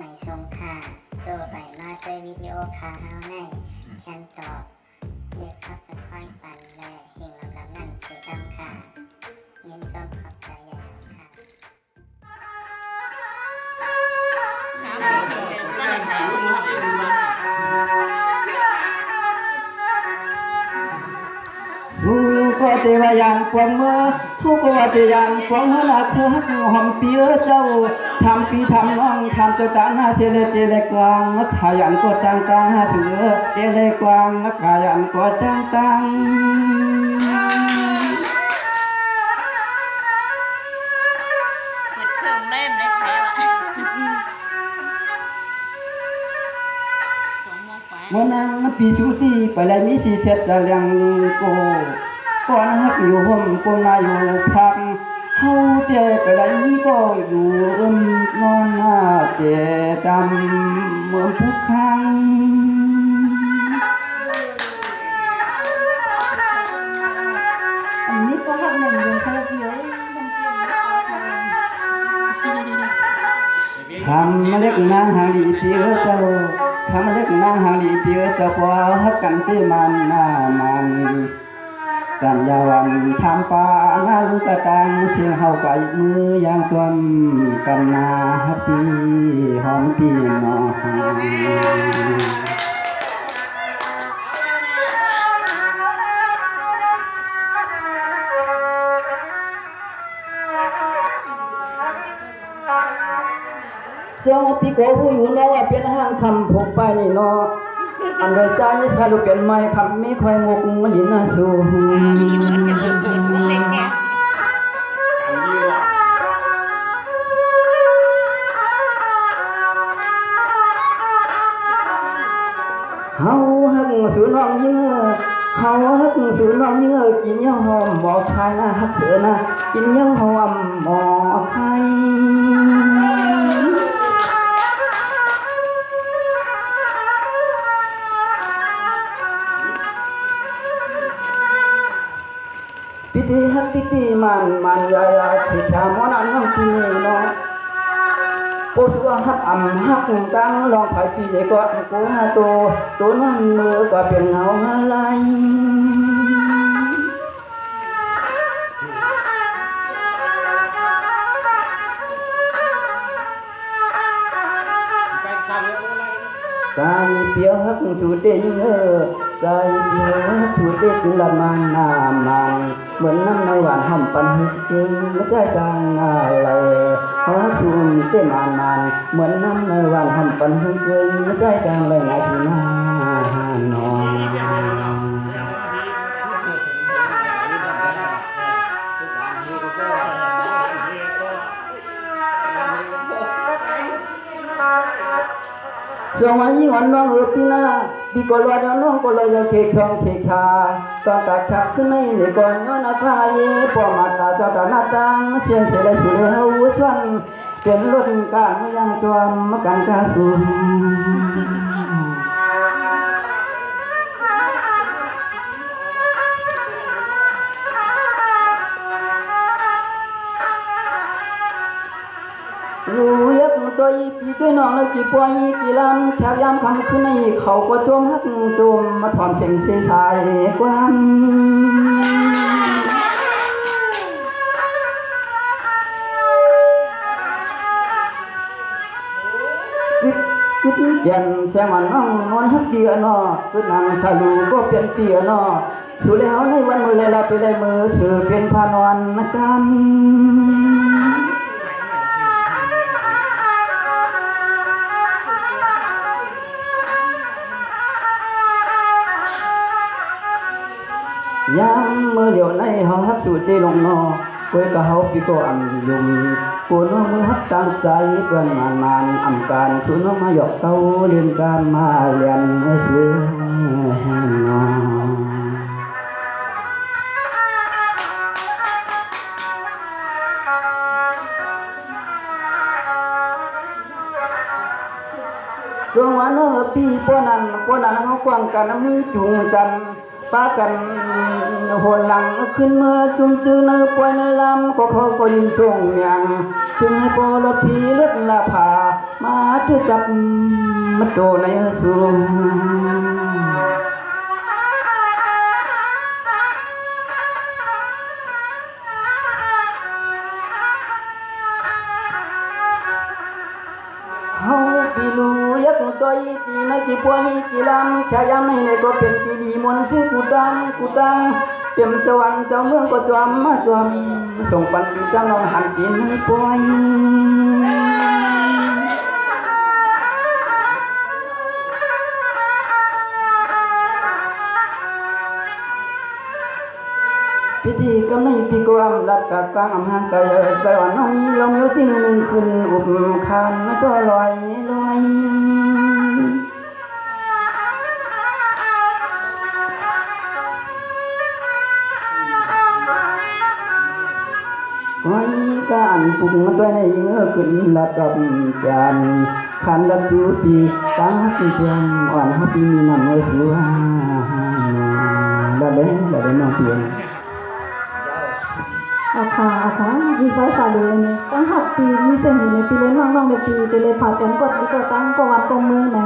ไม่ทรงค่าโจไปมาด้วยวิดีโอคาเฮาในแคนตอบเรียกซับสควอยปันและหิ่งลำนั่นเสียดำค่ะยินจมขอบใจใหญ่ค่ะก็เทวายานความเมื่อทุกวัฏยานความหนาเธอหอมเปียเจ้าทำปีทำน้องทำเจ้าตาหน้าเจเลเจเลกวางขยันก็จังกางเสือเจเลกวางขยันก็จังตังเปิดเครื่องเล่มได้ใครวะเมื่อนางปีชุติไปแล้วมีสีเสร็จแล้วยังโกก่อนฮักอยู่ห่มกูนายอยู่พักเฮาเตะไปแล้วมีก็อยู่นอนหน้าเจจำเมื่อทุกครั้งอันนี้ก็ฮักหนึ่งเดือนแค่เดียวทำมาเล็กนางหางดีเสียเจ้าทำมาเล็กนางหางดีเสียเจ้าพอฮักกันเตมันหน้ามันกันยาวันทำปาหน้าลูกกระตังเสียงเฮาไปมือย่างจนกันนาฮับปีหอมปีนอเจ้าปีโกผู้อยู่น้อเป็นห้างคำผมไปนี่นออันเดใจสาลุเป็นไม้คำไม่ค่อยงกมลินาสูเฮาฮักสูน้องยิ่งเฮาฮักสูน้องยิ่งกินเยาหอมบ่ใครนะฮักเสือนะกินเยาหอมบ่ใครพิธีฮักพิธีมันยายาที่ชามอนันน้องที่นี่เนาะโปสัวฮักฮักตังลองไผปีเด็กก็กูหาตัวนั่นมือก็เป็นเงาอะไรใจเปียวฮักสูดเดยิ่งใจเปียวสูดเดจึงละมันหน้ามันเหมือนน้ำในหวานหอมปันจึงไม่ใช่กลางอะไรฮักสูดเดมันเหมือนน้ำในหวานหอมปันจึงไม่ใช่กลางเลยไงที่หน้านอนสมัยนี้วันน้องปีหน้าปีก่อนวันน้องก็เลยยังเคคองเคคาตอนตาขับขึ้นในในก่อนย้อนอาคาเย่ปอมาตาเจ้าตาหน้าตังเสียงเสียงสุดเฮาชวนเป็นรถการไม่ยังจวมมาการกาสูงรู้ยักตัวอีปีด้วยน้องแล้วกี่ปวยกี่ลำแขกยามคำขึ้นในเขาก็จมฮักจมมาถอนเสียงเสียสายกว้างคิดเย็นแสงมันน้องนวลฮักเดียนอคือนางสาลูก็เปลี่ยนเตียนอสู่แล้วในวันมือเลยละไปเลยมือเสือเป็นพานอนนะกันยามเมื่อเดียวในเฮาฮักสูดได้ลงนอคุยกับเฮาพี่ก็อันยุ่งกูน้องมือฮักตั้งใจเพื่อนมันอำการสูน้องมาหยอกเต้าเรียนการมาเรียนเสือนอส่วนวันปีป้อนั้นเขากวางกันมือจุงกันป้ากันโหนหลังขึ้นเมื่อจุงจื้อเนื้อปล่อยเนื้อลำก็เขาก็ยิงช่วงอย่าง จึงให้ปอรถผีเลือดละผ่ามาถือจับมัดโตในสูงเฮาปีลูยักตัวอีตีนักกี่ปวยกี่ลำแค่ยามในในก็เป็นปีดีมวนซื้อกูดังเต็มสวรรค์เจ้าเมืองก็จวมมาจวมส่งปันปีจังลองหันกินให้ปวยพิธีกำในปีกวามรับกากางอำหางกายใจอ่อนน้องลมอยู่ทิ้งหนึ่งขึ้นอุบคานมาตัวลอยวันการปลุกมันด้วยในยิงขึ้นระดับจานขันดับดูปีตาปีเพียงอ่อนหัวปีมีน้ำเมื่อสัวละเด้น้องเพียงอาค่ะดีไซน์สาเลยเนี่ยตั้งหักปีมีเส้นอยู่ในปีเล่นน้องเด็กปีเตเลยผ่ากันกดดีก็ตั้งก็วัดตรงมือไหน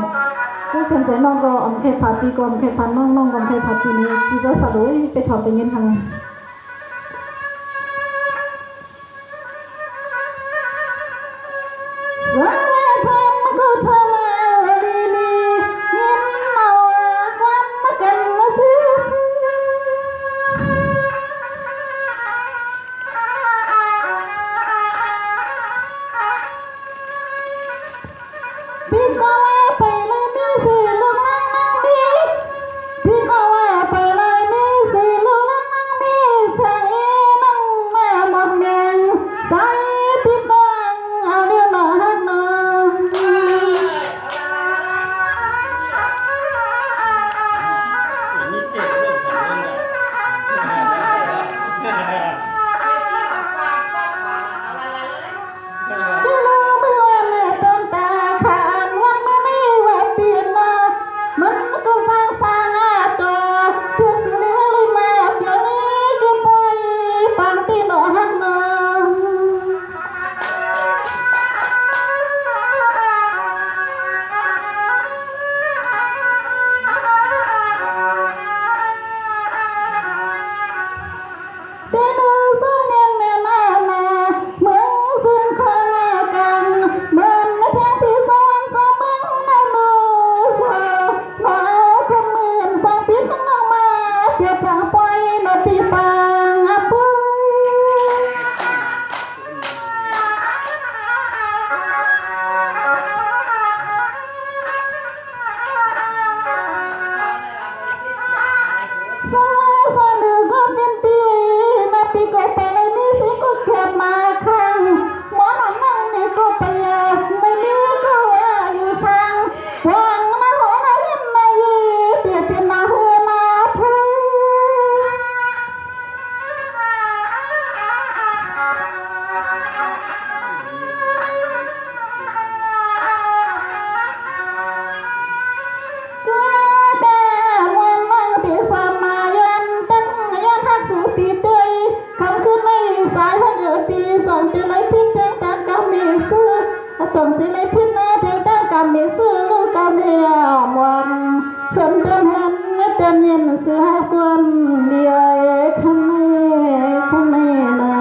จะเส้นใจน้องก็อมแค่ผ่าปีก็อมแค่ผ่าน้องก็อมแค่ผ่าปีนี้ดีไซน์สาเลยไปถอดไปเงินทางวันแม่ทำก็ทำมาลีเงินเอาความมากันมาซื้อพี่ก็ว่าไปเลยไม่สิลูกนั่งมีพี่ก็ว่าไปเลยไม่สิลูกนั่งมีใส่นั่งแม่หมดเมียงใส่พี่ดังเอาเรื่องหน่อยหน่อยพี่รู้ไม่ว่าแม่ต้นตาขาดวันไม่มีว่าเปลี่ยนมามันก็สร้างตัวเพื่อสุริเลยมาเดี๋ยวนี้ก็ปล่อยฟังตีหน่อยหน่อยเดินสู้เนียนแม่มาเมืองซึ่งคอยกันเมืองในแทงที่สวรรค์ก็เมืองในมือเสือมาเอาคำมือสองปีต้องน้องมาเพียบพางปล่อยนอปีปังปุ้ยสมัยสนึกก็เป็นปีนับปีก็ไปเลยมีสิก็แคบมาข้างหมอนอนนั่งนี่ก็ไปไม่มีก็ว่าอยู่สั่งวางมาหอนาเห็นมายีเปียเป็นมาเฮือมาพูก็แต่วันนั่งที่สมายันตั้งยันหักสู่ปีเตยคำขึ้นในสายหัวเยอะปีสองสิเลยพิษเทียงตากำมีซื้อสองสิเลยพิษนาเทียงตากำมีซื้อลูกกำเมียมวันสนเดินหันเดินเย็นซื้อหาคนเดียวข้างในนา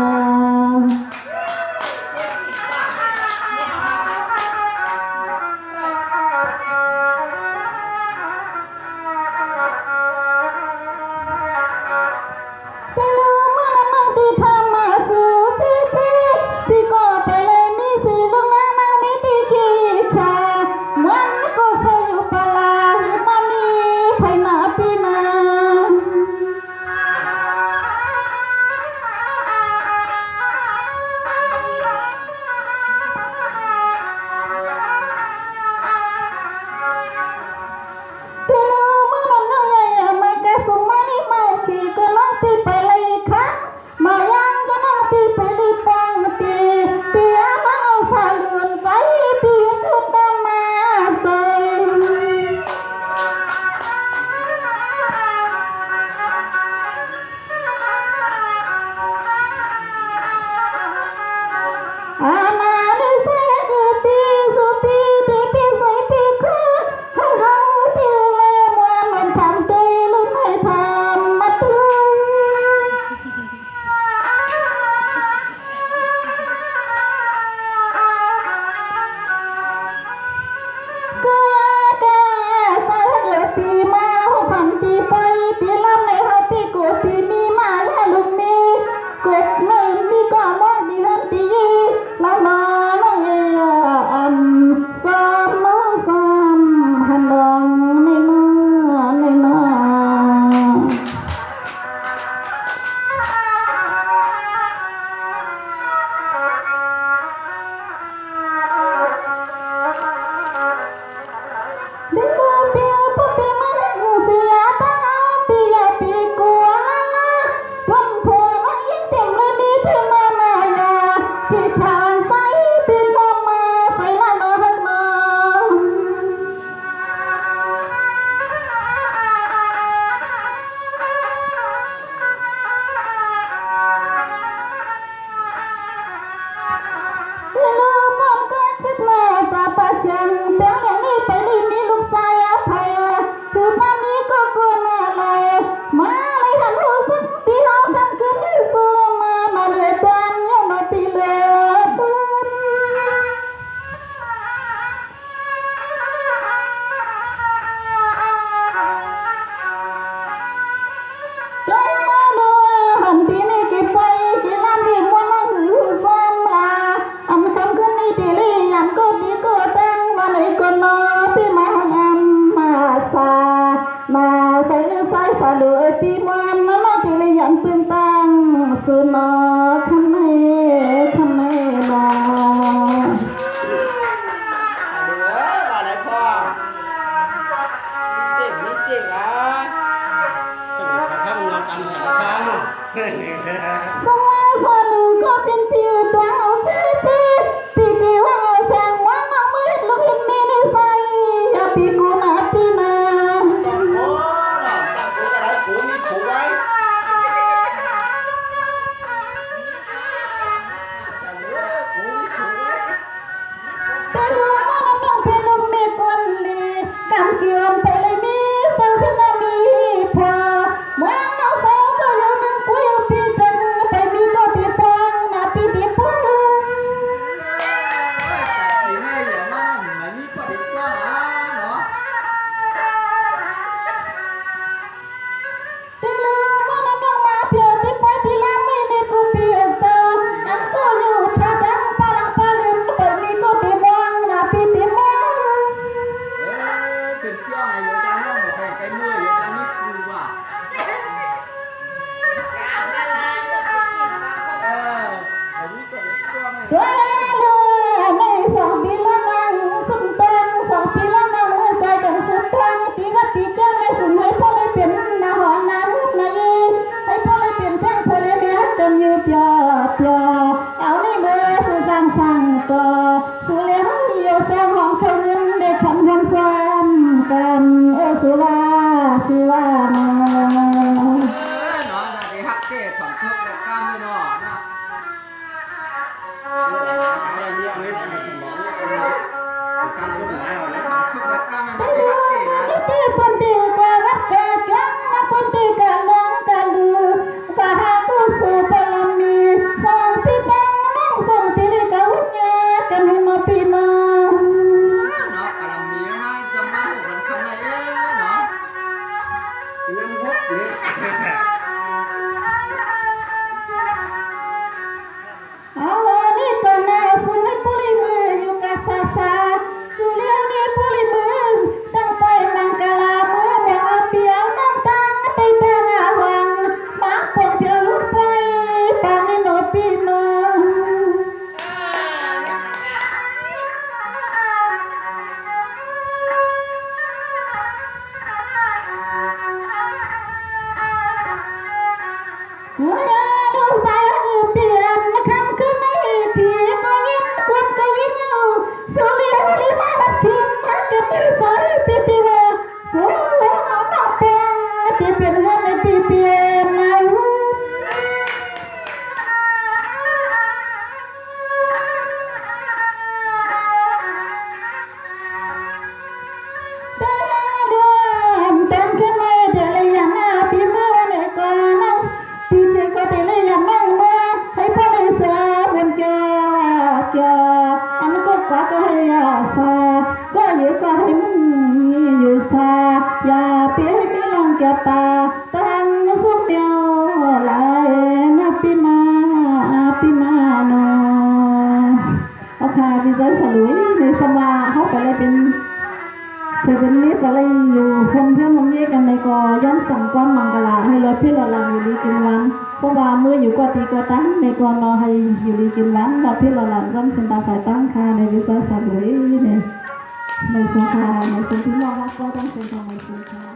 พี่รู้มันนั่งที่ทำมาสู่ที่พี่ก็ไปเลยมีสิลูกนั่งมีที่ขี้ชามันก็ใส่อยู่ปลามันมีไผหน้าพี่นา ที่ปนตีกาวัดกาจังปนตีกาลงกาลือกาหาตุสุปลมีสองที่ตั้งน้องสองที่ลิกาหุ่นแย่กันให้มาปีมาเนาะกะลำมีมาจะมาหัวกันคำไหนเนาะยังพกเลยเอานี่ตอนน่ะสุให้ปุริมืออยู่กะซาซาสุเลี้ยวนี่ปุริมือตั้งไปมังกลามือบ่อาเปียวน้องตังไตตาวังมาปองเปียวลุดไปปางนี่โนปีมา หัวดูสายเปลี่ยนคำคือไม่ผีก็ยิ้มคนก็ยิ้มอยู่สุริยลิมาบัดทิ้งทักกันไม่สายปีปีว่าสุริยเอาหน้าเป็นที่เป็นหัวในปีเปลี่ยนมาเป็นแค่ไม่เดี๋ยวเลยอย่างน่าพี่เมื่อวันไหนก่อนพี่เจก็เดี๋ยวเลยอย่างนั่งเมื่อให้พ่อได้เสือเป็นเจ้าอันก็กว่าก็ให้ยาซาก็อยู่ก็ให้มึงอยู่ซาอย่าเปี้ยให้พี่ลองแก่ตาตั้งสุเมียวลายนับปีมาโนเอาค่ะพี่เจ้าสลุยในสมาเขาไปเลยเป็นนี้ก็เลยอยู่คงเพื่อนมงเย่กันในกอย้อนสั่งก้อนมังกรลาให้รถพี่รถลำอยู่ดีกินวันเพราะว่าเมื่ออยู่กว่าตีกว่าตั้งในกอนรอให้อยู่ดีกินวันรถพี่รถลำซ้ำสินตาสายตั้งค่ะในวิสาสะบุรีเนี่ยในสุขาในสุที่มองว่าก็ต้องเป็นทางในสุขา